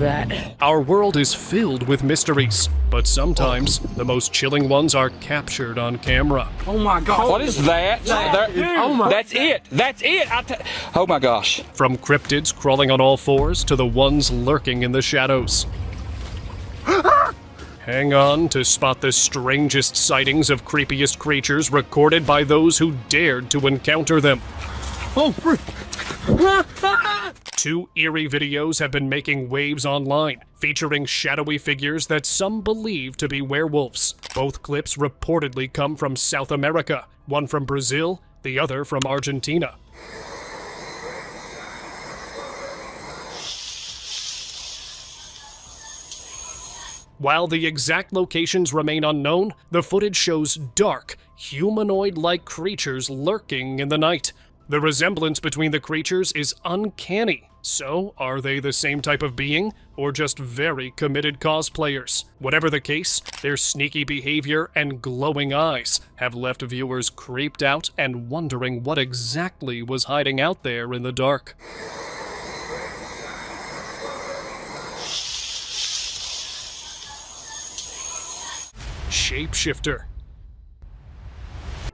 that? Our world is filled with mysteries, but sometimes the most chilling ones are captured on camera. Oh my god. What is that? Oh my. That's it. That's it. Oh my gosh. From cryptids crawling on all fours to the ones lurking in the shadows. Hang on to spot the strangest sightings of creepiest creatures recorded by those who dared to encounter them. Oh, freak. 2 eerie videos have been making waves online, featuring shadowy figures that some believe to be werewolves. Both clips reportedly come from South America, one from Brazil, the other from Argentina. While the exact locations remain unknown, the footage shows dark, humanoid-like creatures lurking in the night. The resemblance between the creatures is uncanny. So, are they the same type of being, or just very committed cosplayers? Whatever the case, their sneaky behavior and glowing eyes have left viewers creeped out and wondering what exactly was hiding out there in the dark. Shapeshifter.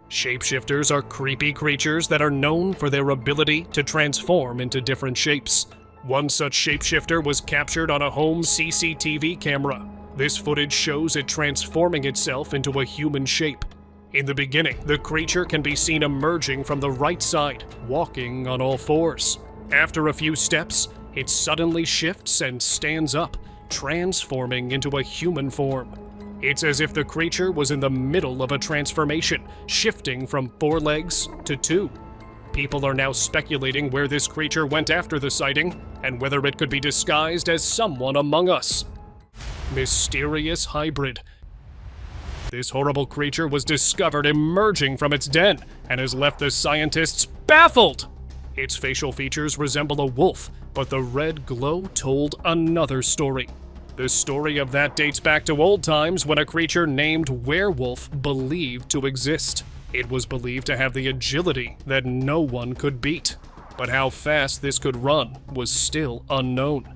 Shapeshifters are creepy creatures that are known for their ability to transform into different shapes. One such shapeshifter was captured on a home CCTV camera. This footage shows it transforming itself into a human shape. In the beginning, the creature can be seen emerging from the right side, walking on all fours. After a few steps, it suddenly shifts and stands up, transforming into a human form. It's as if the creature was in the middle of a transformation, shifting from 4 legs to 2. People are now speculating where this creature went after the sighting, and whether it could be disguised as someone among us. Mysterious hybrid. This horrible creature was discovered emerging from its den, and has left the scientists baffled! Its facial features resemble a wolf, but the red glow told another story. The story of that dates back to old times when a creature named werewolf believed to exist. It was believed to have the agility that no one could beat. But how fast this could run was still unknown.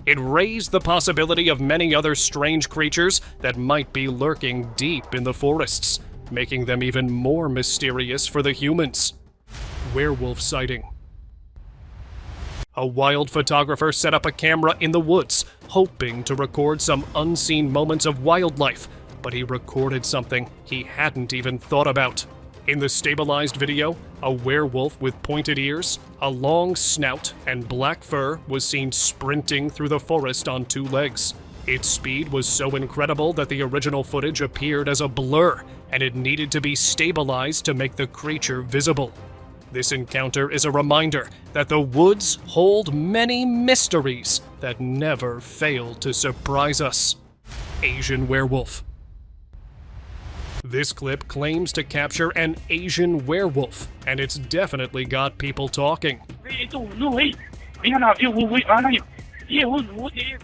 It raised the possibility of many other strange creatures that might be lurking deep in the forests, making them even more mysterious for the humans. Werewolf sighting. A wild photographer set up a camera in the woods, hoping to record some unseen moments of wildlife, but he recorded something he hadn't even thought about. In the stabilized video, a werewolf with pointed ears, a long snout, and black fur was seen sprinting through the forest on 2 legs. Its speed was so incredible that the original footage appeared as a blur, and it needed to be stabilized to make the creature visible. This encounter is a reminder that the woods hold many mysteries that never fail to surprise us. Asian werewolf. This clip claims to capture an Asian werewolf, and it's definitely got people talking.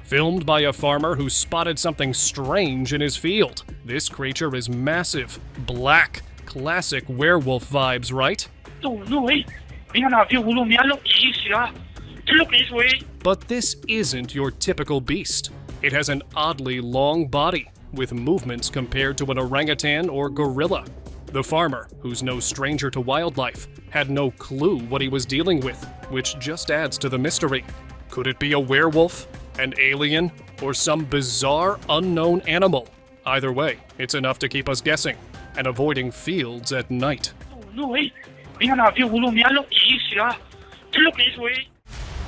Filmed by a farmer who spotted something strange in his field. This creature is massive, black, classic werewolf vibes, right? But this isn't your typical beast. It has an oddly long body, with movements compared to an orangutan or gorilla. The farmer, who's no stranger to wildlife, had no clue what he was dealing with, which just adds to the mystery. Could it be a werewolf, an alien, or some bizarre unknown animal? Either way, it's enough to keep us guessing and avoiding fields at night.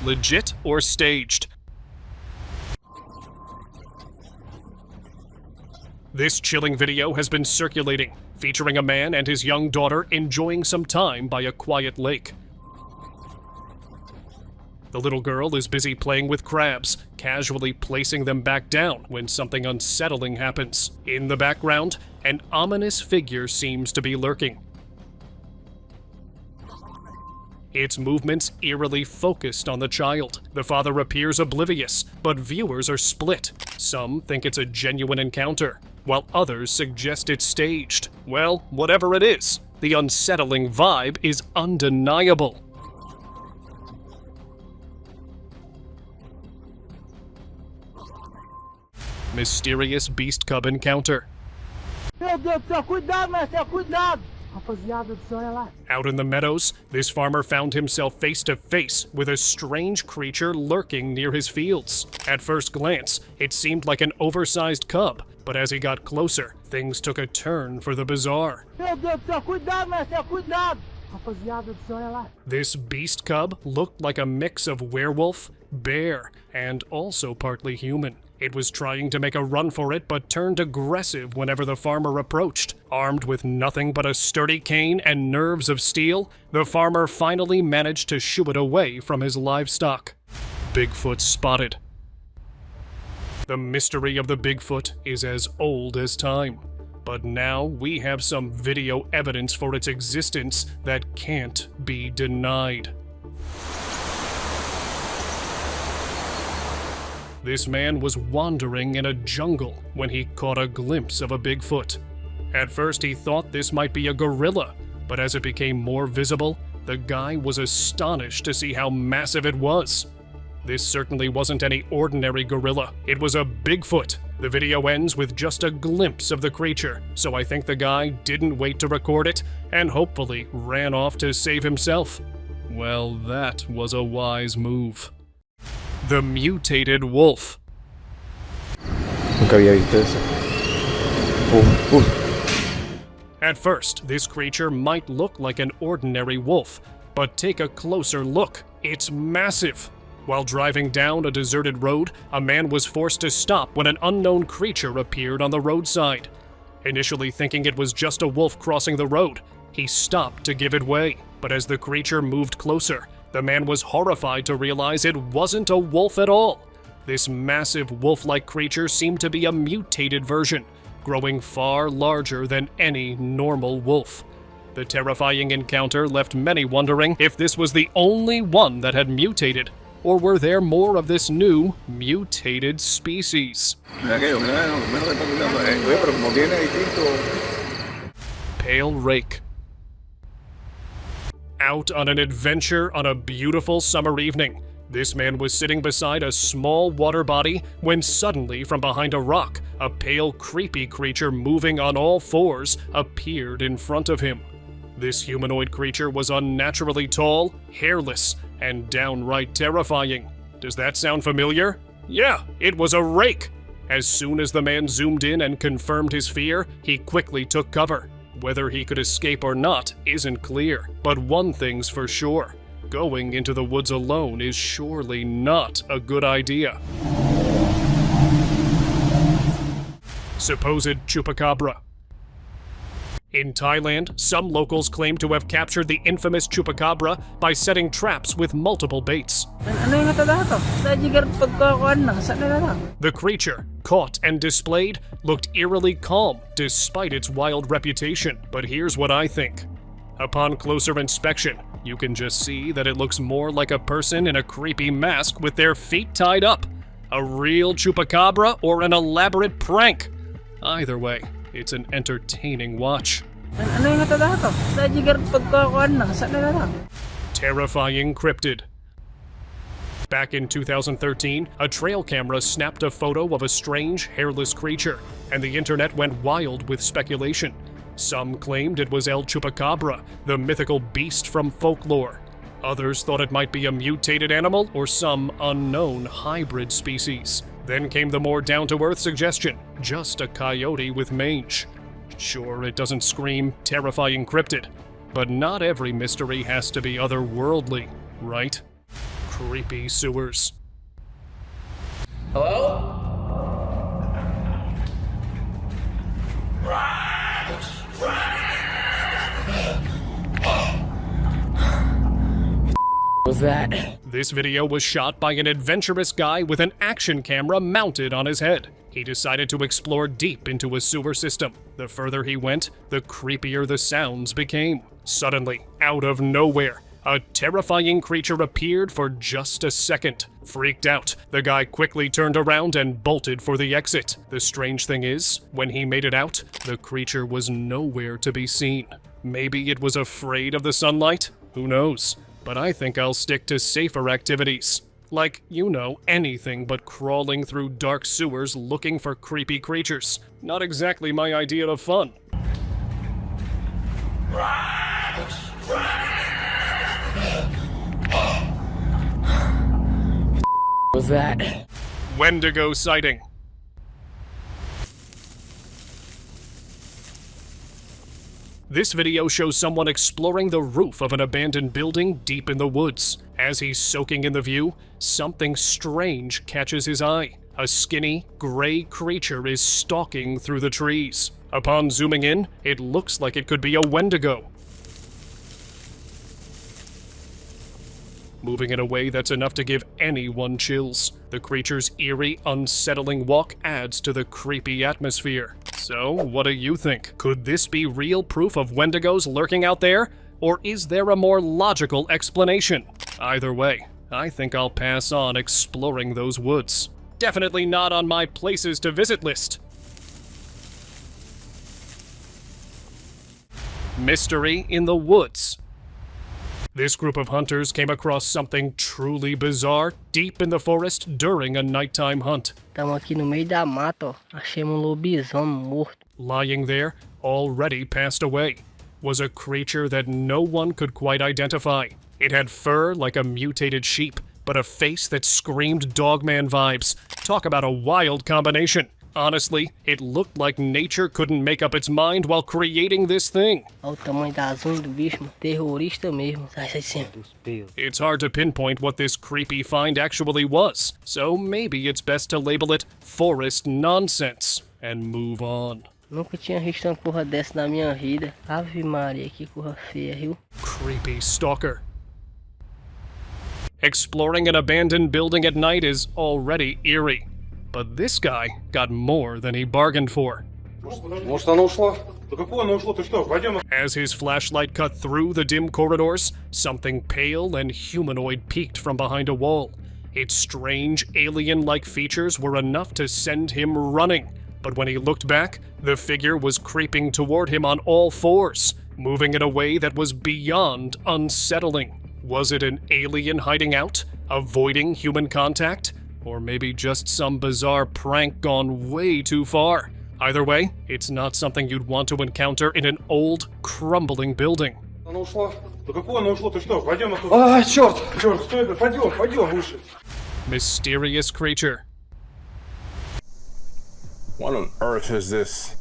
Legit or staged? This chilling video has been circulating, featuring a man and his young daughter enjoying some time by a quiet lake. The little girl is busy playing with crabs, casually placing them back down when something unsettling happens. In the background, an ominous figure seems to be lurking. Its movements eerily focused on the child. The father appears oblivious, but viewers are split. Some think it's a genuine encounter, while others suggest it's staged. Well, whatever it is, the unsettling vibe is undeniable. Mysterious beast cub encounter. Meu Deus do céu, cuidado, Marcelo, cuidado! Rapaziada do céu, olha lá. Out in the meadows, this farmer found himself face to face with a strange creature lurking near his fields. At first glance, it seemed like an oversized cub, but as he got closer, things took a turn for the bizarre. Meu Deus do céu, cuidado, Marcelo, cuidado! Rapaziada do céu, olha lá. This beast cub looked like a mix of werewolf, bear, and also partly human. It was trying to make a run for it, but turned aggressive whenever the farmer approached. Armed with nothing but a sturdy cane and nerves of steel, the farmer finally managed to shoo it away from his livestock. Bigfoot spotted. The mystery of the Bigfoot is as old as time. But now we have some video evidence for its existence that can't be denied. This man was wandering in a jungle when he caught a glimpse of a Bigfoot. At first he thought this might be a gorilla, but as it became more visible, the guy was astonished to see how massive it was. This certainly wasn't any ordinary gorilla, it was a Bigfoot. The video ends with just a glimpse of the creature, so I think the guy didn't wait to record it, and hopefully ran off to save himself. Well, that was a wise move. The mutated wolf. Nunca había visto eso. At first, this creature might look like an ordinary wolf, but take a closer look. It's massive. While driving down a deserted road, a man was forced to stop when an unknown creature appeared on the roadside. Initially thinking it was just a wolf crossing the road, he stopped to give it way. But as the creature moved closer, the man was horrified to realize it wasn't a wolf at all. This massive wolf-like creature seemed to be a mutated version, growing far larger than any normal wolf. The terrifying encounter left many wondering if this was the only one that had mutated, or were there more of this new, mutated species? Pale rake. Out on an adventure on a beautiful summer evening, this man was sitting beside a small water body when suddenly from behind a rock, a pale, creepy creature moving on all fours appeared in front of him. This humanoid creature was unnaturally tall, hairless, and downright terrifying. Does that sound familiar? Yeah, it was a rake! As soon as the man zoomed in and confirmed his fear, he quickly took cover. Whether he could escape or not isn't clear, but one thing's for sure. Going into the woods alone is surely not a good idea. Supposed chupacabra. In Thailand, some locals claim to have captured the infamous chupacabra by setting traps with multiple baits. The creature, caught and displayed, looked eerily calm despite its wild reputation. But here's what I think. Upon closer inspection, you can just see that it looks more like a person in a creepy mask with their feet tied up. A real chupacabra or an elaborate prank? Either way, it's an entertaining watch. Terrifying cryptid. Back in 2013, a trail camera snapped a photo of a strange, hairless creature, and the internet went wild with speculation. Some claimed it was El Chupacabra, the mythical beast from folklore. Others thought it might be a mutated animal or some unknown hybrid species. Then came the more down-to-earth suggestion, just a coyote with mange. Sure, it doesn't scream terrifying cryptid, but not every mystery has to be otherworldly, right? Creepy sewers. Hello? Was that? This video was shot by an adventurous guy with an action camera mounted on his head. He decided to explore deep into a sewer system. The further he went, the creepier the sounds became. Suddenly, out of nowhere, a terrifying creature appeared for just a second. Freaked out, the guy quickly turned around and bolted for the exit. The strange thing is, when he made it out, the creature was nowhere to be seen. Maybe it was afraid of the sunlight? Who knows? But I think I'll stick to safer activities. Like, you know, anything but crawling through dark sewers looking for creepy creatures. Not exactly my idea of fun. Was that? Wendigo sighting. This video shows someone exploring the roof of an abandoned building deep in the woods. As he's soaking in the view, something strange catches his eye. A skinny, gray creature is stalking through the trees. Upon zooming in, it looks like it could be a Wendigo. Moving in a way that's enough to give anyone chills. The creature's eerie, unsettling walk adds to the creepy atmosphere. So, what do you think? Could this be real proof of Wendigos lurking out there? Or is there a more logical explanation? Either way, I think I'll pass on exploring those woods. Definitely not on my places to visit list. Mystery in the woods. This group of hunters came across something truly bizarre deep in the forest during a nighttime hunt. Estamos aqui no meio da mata, ó. Achamos lobisomem morto. Lying there, already passed away, was a creature that no one could quite identify. It had fur like a mutated sheep, but a face that screamed Dogman vibes. Talk about a wild combination. Honestly, it looked like nature couldn't make up its mind while creating this thing. Olha o tamanho das unhas do bicho, mano. Terrorista mesmo. Sai assim. It's hard to pinpoint what this creepy find actually was, so maybe it's best to label it forest nonsense and move on. Nunca tinha visto uma porra dessa na minha vida. Ave Maria, que porra feia, viu? Creepy stalker. Exploring an abandoned building at night is already eerie. But this guy got more than he bargained for. Может, она ушла? Да какое она ушла? Ты что, пойдем? As his flashlight cut through the dim corridors, something pale and humanoid peeked from behind a wall. Its strange, alien-like features were enough to send him running. But when he looked back, the figure was creeping toward him on all fours, moving in a way that was beyond unsettling. Was it an alien hiding out, avoiding human contact? Or maybe just some bizarre prank gone way too far. Either way, it's not something you'd want to encounter in an old, crumbling building. Она ушла? Да какое она ушла? Ты что, пойдем отсюда? А, черт! Черт, что это? Пойдем лучше. Mysterious creature. What on earth is this?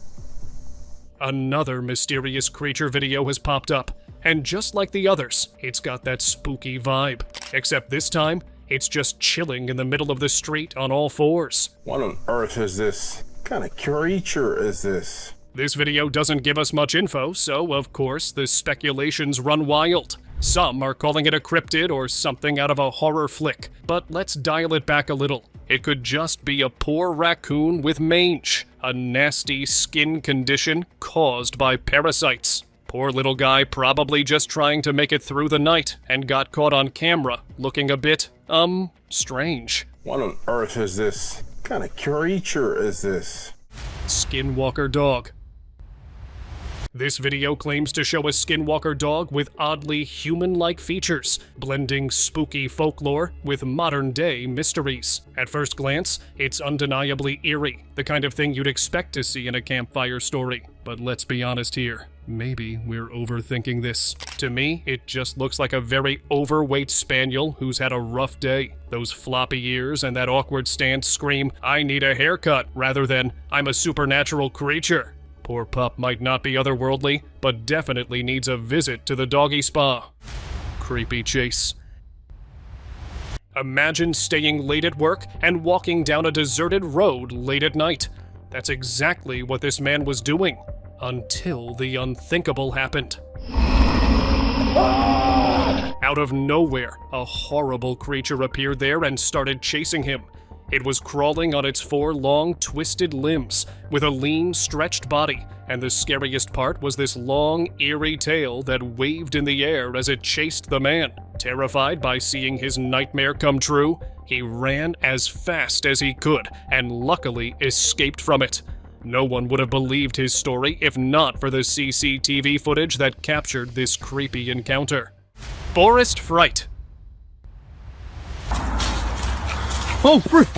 Another mysterious creature video has popped up, and just like the others, it's got that spooky vibe. Except this time, it's just chilling in the middle of the street on all fours. What on earth is this? What kind of creature is this? This video doesn't give us much info, so of course the speculations run wild. Some are calling it a cryptid or something out of a horror flick, but let's dial it back a little. It could just be a poor raccoon with mange, a nasty skin condition caused by parasites. Poor little guy probably just trying to make it through the night and got caught on camera looking a bit, strange. What on earth is this? What kind of creature is this? Skinwalker dog. This video claims to show a skinwalker dog with oddly human-like features, blending spooky folklore with modern-day mysteries. At first glance, it's undeniably eerie, the kind of thing you'd expect to see in a campfire story. But let's be honest here, maybe we're overthinking this. To me, it just looks like a very overweight spaniel who's had a rough day. Those floppy ears and that awkward stance scream, "I need a haircut," rather than, "I'm a supernatural creature." Poor pup might not be otherworldly, but definitely needs a visit to the doggy spa. Creepy chase. Imagine staying late at work and walking down a deserted road late at night. That's exactly what this man was doing, until the unthinkable happened. Out of nowhere, a horrible creature appeared there and started chasing him. It was crawling on its four long, twisted limbs, with a lean, stretched body, and the scariest part was this long, eerie tail that waved in the air as it chased the man. Terrified by seeing his nightmare come true, he ran as fast as he could, and luckily escaped from it. No one would have believed his story if not for the CCTV footage that captured this creepy encounter. Forest fright. Oh, freak!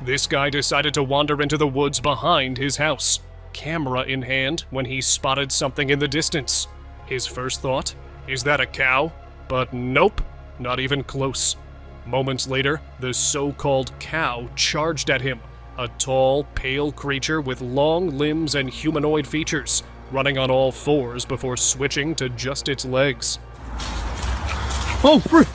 This guy decided to wander into the woods behind his house, camera in hand, when he spotted something in the distance. His first thought, is that a cow? But nope, not even close. Moments later, the so-called cow charged at him, a tall, pale creature with long limbs and humanoid features, running on all fours before switching to just its legs. Oh, freak!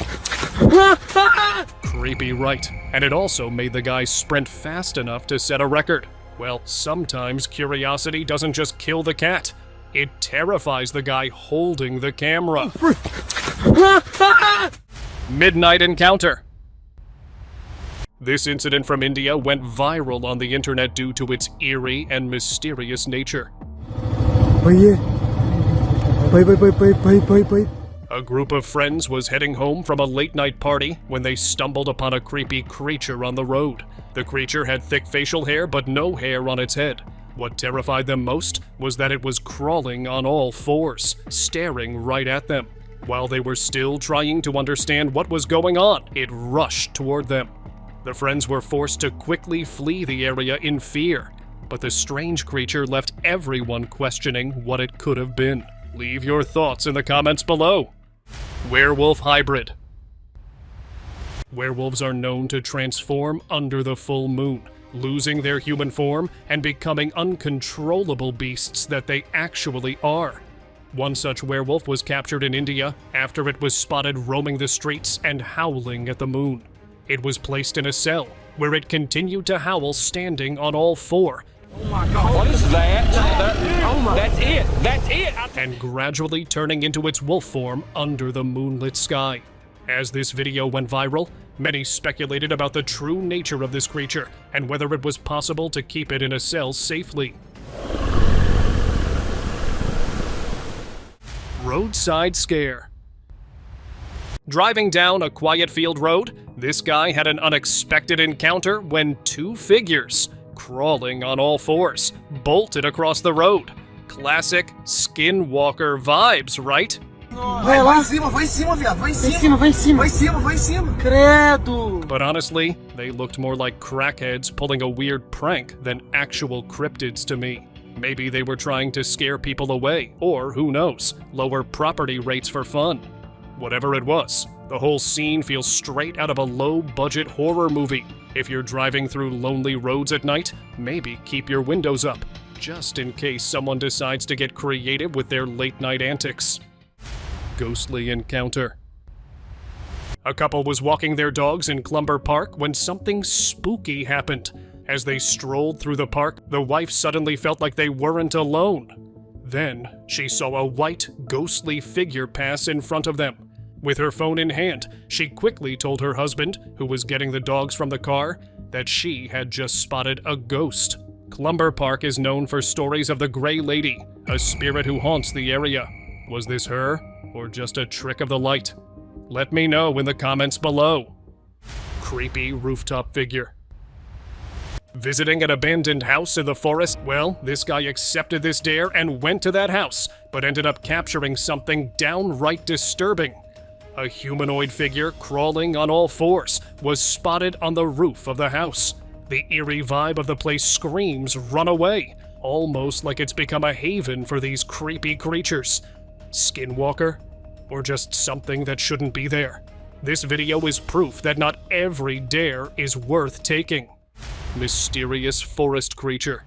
Creepy, right? And it also made the guy sprint fast enough to set a record. Well, sometimes curiosity doesn't just kill the cat. It terrifies the guy holding the camera. Midnight encounter. This incident from India went viral on the internet due to its eerie and mysterious nature. A group of friends was heading home from a late-night party when they stumbled upon a creepy creature on the road. The creature had thick facial hair but no hair on its head. What terrified them most was that it was crawling on all fours, staring right at them. While they were still trying to understand what was going on, it rushed toward them. The friends were forced to quickly flee the area in fear, but the strange creature left everyone questioning what it could have been. Leave your thoughts in the comments below. Werewolf hybrid. Werewolves are known to transform under the full moon, losing their human form and becoming uncontrollable beasts that they actually are. One such werewolf was captured in India after it was spotted roaming the streets and howling at the moon. It was placed in a cell, where it continued to howl standing on all four. Oh my God, what is that? That's it. That's it. And gradually turning into its wolf form under the moonlit sky. As this video went viral, many speculated about the true nature of this creature and whether it was possible to keep it in a cell safely. Roadside scare. Driving down a quiet field road, this guy had an unexpected encounter when two figures, crawling on all fours, bolted across the road. Classic skinwalker vibes, right? Vai lá. Vai em cima, viado. Vai em cima. Credo. But honestly, they looked more like crackheads pulling a weird prank than actual cryptids to me. Maybe they were trying to scare people away, or who knows, lower property rates for fun. Whatever it was, the whole scene feels straight out of a low-budget horror movie. If you're driving through lonely roads at night, maybe keep your windows up, just in case someone decides to get creative with their late-night antics. Ghostly encounter. A couple was walking their dogs in Clumber Park when something spooky happened. As they strolled through the park, the wife suddenly felt like they weren't alone. Then, she saw a white, ghostly figure pass in front of them. With her phone in hand, she quickly told her husband, who was getting the dogs from the car, that she had just spotted a ghost. Clumber Park is known for stories of the Gray Lady, a spirit who haunts the area. Was this her, or just a trick of the light? Let me know in the comments below. Creepy rooftop figure. Visiting an abandoned house in the forest? Well, this guy accepted this dare and went to that house, but ended up capturing something downright disturbing. A humanoid figure crawling on all fours was spotted on the roof of the house. The eerie vibe of the place screams run away, almost like it's become a haven for these creepy creatures. Skinwalker? Or just something that shouldn't be there? This video is proof that not every dare is worth taking. Mysterious forest creature.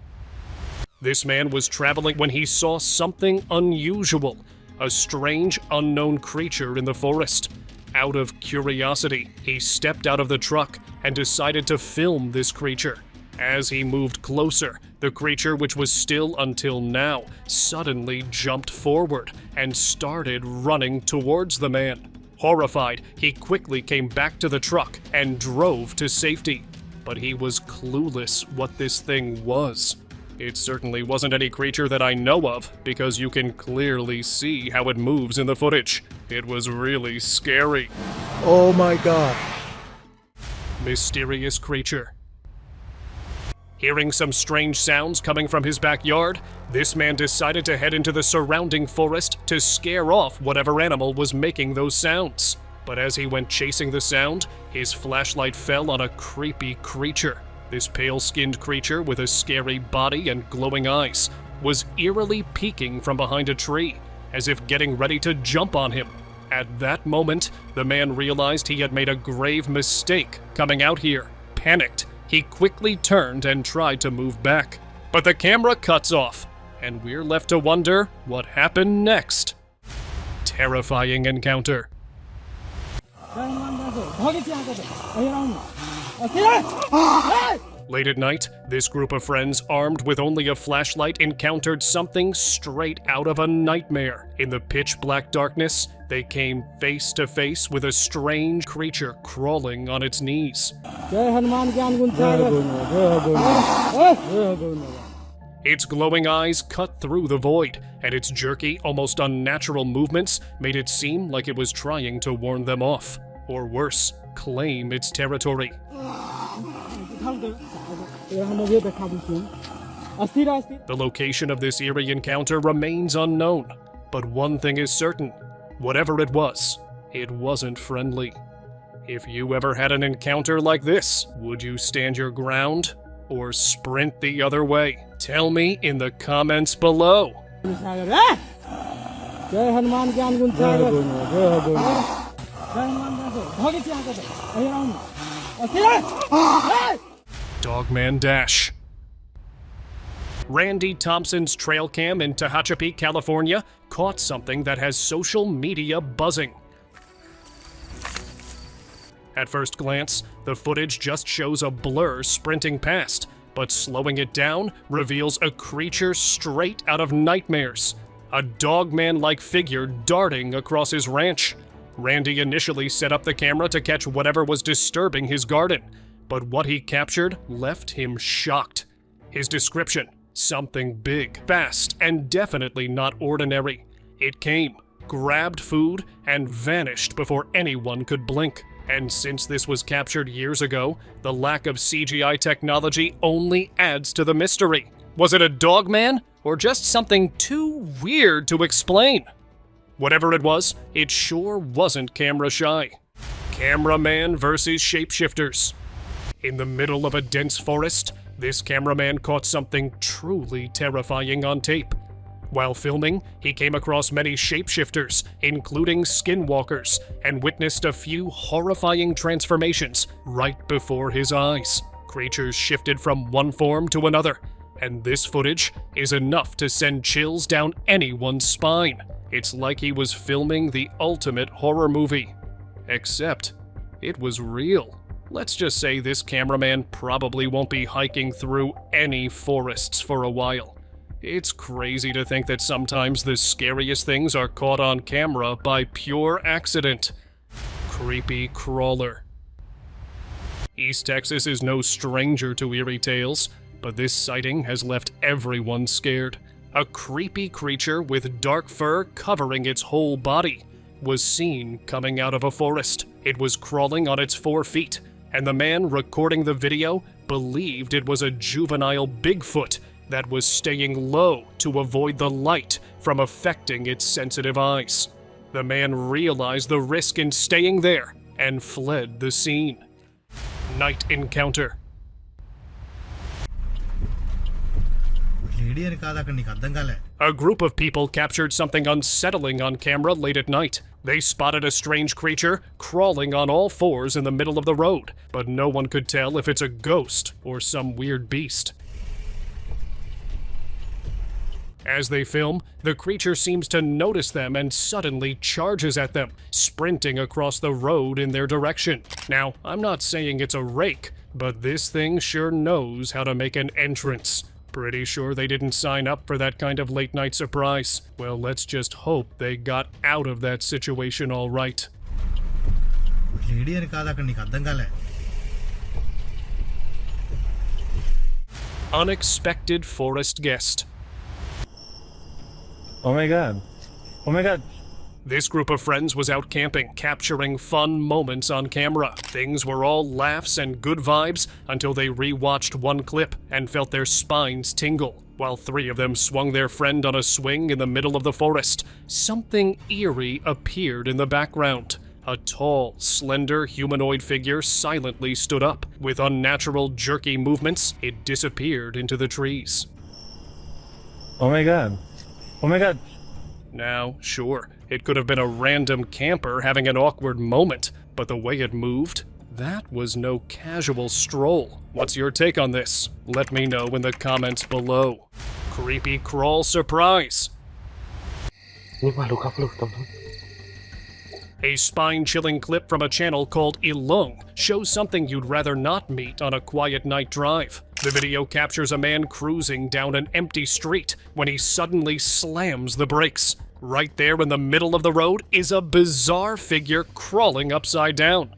This man was traveling when he saw something unusual. A strange, unknown creature in the forest. Out of curiosity, he stepped out of the truck and decided to film this creature. As he moved closer, the creature, which was still until now, suddenly jumped forward and started running towards the man. Horrified, he quickly came back to the truck and drove to safety. But he was clueless what this thing was. It certainly wasn't any creature that I know of, because you can clearly see how it moves in the footage. It was really scary. Oh my God. Mysterious creature. Hearing some strange sounds coming from his backyard, this man decided to head into the surrounding forest to scare off whatever animal was making those sounds. But as he went chasing the sound, his flashlight fell on a creepy creature. This pale-skinned creature with a scary body and glowing eyes was eerily peeking from behind a tree, as if getting ready to jump on him. At that moment, the man realized he had made a grave mistake coming out here. Panicked, he quickly turned and tried to move back. But the camera cuts off, and we're left to wonder what happened next. Terrifying encounter. Late at night, this group of friends, armed with only a flashlight, encountered something straight out of a nightmare. In the pitch-black darkness, they came face to face with a strange creature crawling on its knees. Its glowing eyes cut through the void, and its jerky, almost unnatural movements made it seem like it was trying to warn them off, or worse, claim its territory. The location of this eerie encounter remains unknown, but one thing is certain: whatever it wasn't friendly. If you ever had an encounter like this, would you stand your ground or sprint the other way? Tell me in the comments below. Dogman Dash. Randy Thompson's trail cam in Tehachapi, California, caught something that has social media buzzing. At first glance, the footage just shows a blur sprinting past, but slowing it down reveals a creature straight out of nightmares. A dogman-like figure darting across his ranch. Randy initially set up the camera to catch whatever was disturbing his garden, but what he captured left him shocked. His description: something big, fast, and definitely not ordinary. It came, grabbed food, and vanished before anyone could blink. And since this was captured years ago, the lack of CGI technology only adds to the mystery. Was it a dogman, or just something too weird to explain? Whatever it was, it sure wasn't camera shy. Cameraman versus shapeshifters. In the middle of a dense forest, this cameraman caught something truly terrifying on tape. While filming, he came across many shapeshifters, including skinwalkers, and witnessed a few horrifying transformations right before his eyes. Creatures shifted from one form to another, and this footage is enough to send chills down anyone's spine. It's like he was filming the ultimate horror movie. Except, it was real. Let's just say this cameraman probably won't be hiking through any forests for a while. It's crazy to think that sometimes the scariest things are caught on camera by pure accident. Creepy crawler. East Texas is no stranger to eerie tales, but this sighting has left everyone scared. A creepy creature with dark fur covering its whole body was seen coming out of a forest. It was crawling on its 4 feet, and the man recording the video believed it was a juvenile Bigfoot that was staying low to avoid the light from affecting its sensitive eyes. The man realized the risk in staying there and fled the scene. Night encounter. A group of people captured something unsettling on camera late at night. They spotted a strange creature crawling on all fours in the middle of the road, but no one could tell if it's a ghost or some weird beast. As they film, the creature seems to notice them and suddenly charges at them, sprinting across the road in their direction. Now, I'm not saying it's a rake, but this thing sure knows how to make an entrance. Pretty sure they didn't sign up for that kind of late-night surprise. Well, let's just hope they got out of that situation all right. Unexpected forest guest. Oh my god. Oh my god. This group of friends was out camping, capturing fun moments on camera. Things were all laughs and good vibes until they re-watched one clip and felt their spines tingle. While 3 of them swung their friend on a swing in the middle of the forest, something eerie appeared in the background. A tall, slender humanoid figure silently stood up. With unnatural, jerky movements, it disappeared into the trees. Oh my god. Oh my god. Now, sure, it could have been a random camper having an awkward moment, but the way it moved, that was no casual stroll. What's your take on this? Let me know in the comments below. Creepy crawl surprise. A spine-chilling clip from a channel called Ilong shows something you'd rather not meet on a quiet night drive. The video captures a man cruising down an empty street when he suddenly slams the brakes. Right there in the middle of the road is a bizarre figure crawling upside down.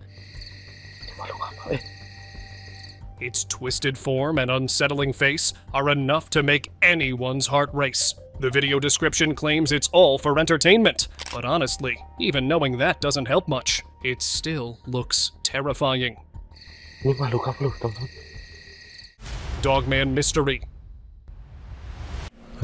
Its twisted form and unsettling face are enough to make anyone's heart race. The video description claims it's all for entertainment, but honestly, even knowing that doesn't help much. It still looks terrifying. Dogman mystery.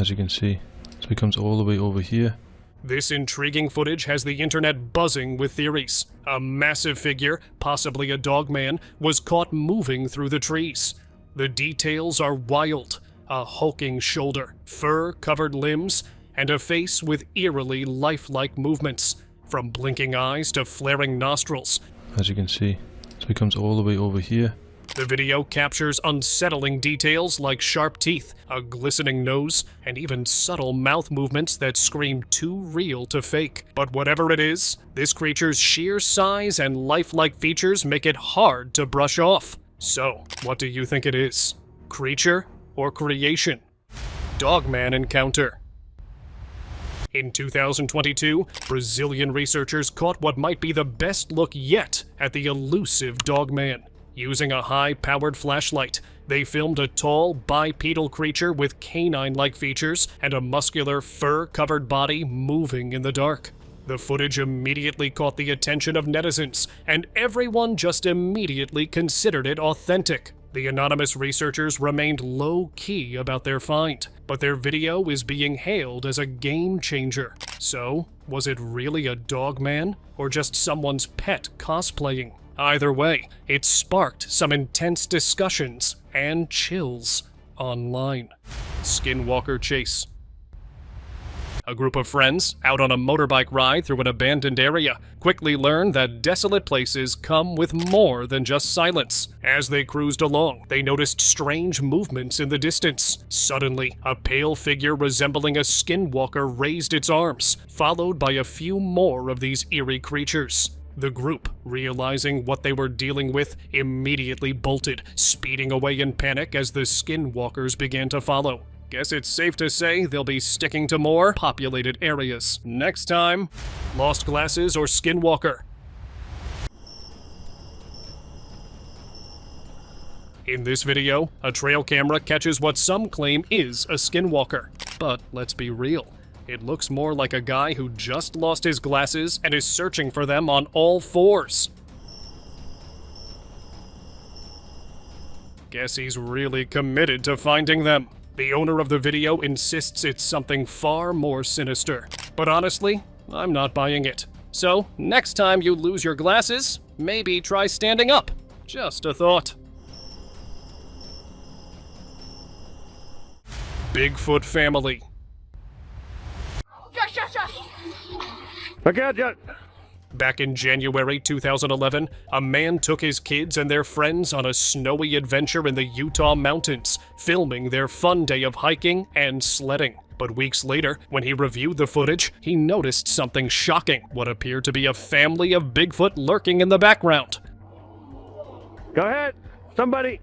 As you can see, so he comes all the way over here. This intriguing footage has the internet buzzing with theories. A massive figure, possibly a dogman, was caught moving through the trees. The details are wild. A hulking shoulder, fur-covered limbs, and a face with eerily lifelike movements, from blinking eyes to flaring nostrils. As you can see, so he comes all the way over here. The video captures unsettling details like sharp teeth, a glistening nose, and even subtle mouth movements that scream too real to fake. But whatever it is, this creature's sheer size and lifelike features make it hard to brush off. So, what do you think it is? Creature or creation? Dogman encounter. In 2022, Brazilian researchers caught what might be the best look yet at the elusive dogman. Using a high-powered flashlight, they filmed a tall, bipedal creature with canine-like features and a muscular, fur-covered body moving in the dark. The footage immediately caught the attention of netizens, and everyone just immediately considered it authentic. The anonymous researchers remained low-key about their find, but their video is being hailed as a game-changer. So, was it really a dogman, or just someone's pet cosplaying? Either way, it sparked some intense discussions and chills online. Skinwalker chase. A group of friends, out on a motorbike ride through an abandoned area, quickly learned that desolate places come with more than just silence. As they cruised along, they noticed strange movements in the distance. Suddenly, a pale figure resembling a skinwalker raised its arms, followed by a few more of these eerie creatures. The group, realizing what they were dealing with, immediately bolted, speeding away in panic as the skinwalkers began to follow. Guess it's safe to say they'll be sticking to more populated areas. Next time, lost glasses or skinwalker. In this video, a trail camera catches what some claim is a skinwalker. But let's be real. It looks more like a guy who just lost his glasses and is searching for them on all fours. Guess he's really committed to finding them. The owner of the video insists it's something far more sinister. But honestly, I'm not buying it. So, next time you lose your glasses, maybe try standing up. Just a thought. Bigfoot family. Back in January 2011, a man took his kids and their friends on a snowy adventure in the Utah mountains, filming their fun day of hiking and sledding. But weeks later, when he reviewed the footage, he noticed something shocking, what appeared to be a family of Bigfoot lurking in the background. Go ahead, somebody.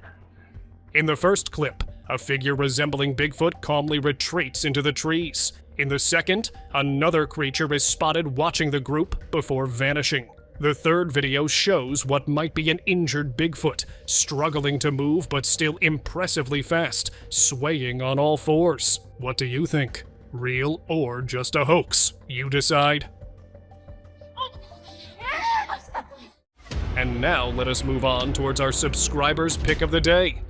In the first clip, a figure resembling Bigfoot calmly retreats into the trees. In the second, another creature is spotted watching the group before vanishing. The third video shows what might be an injured Bigfoot, struggling to move but still impressively fast, swaying on all fours. What do you think? Real or just a hoax? You decide. And now let us move on towards our subscribers' pick of the day.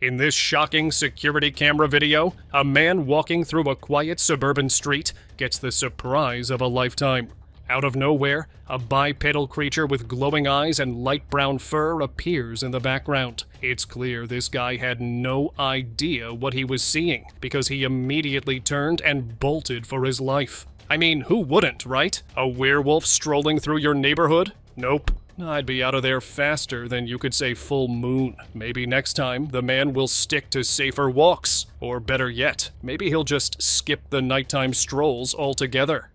In this shocking security camera video, a man walking through a quiet suburban street gets the surprise of a lifetime. Out of nowhere, a bipedal creature with glowing eyes and light brown fur appears in the background. It's clear this guy had no idea what he was seeing, because he immediately turned and bolted for his life. I mean, who wouldn't, right? A werewolf strolling through your neighborhood? Nope. I'd be out of there faster than you could say full moon. Maybe next time, the man will stick to safer walks. Or better yet, maybe he'll just skip the nighttime strolls altogether.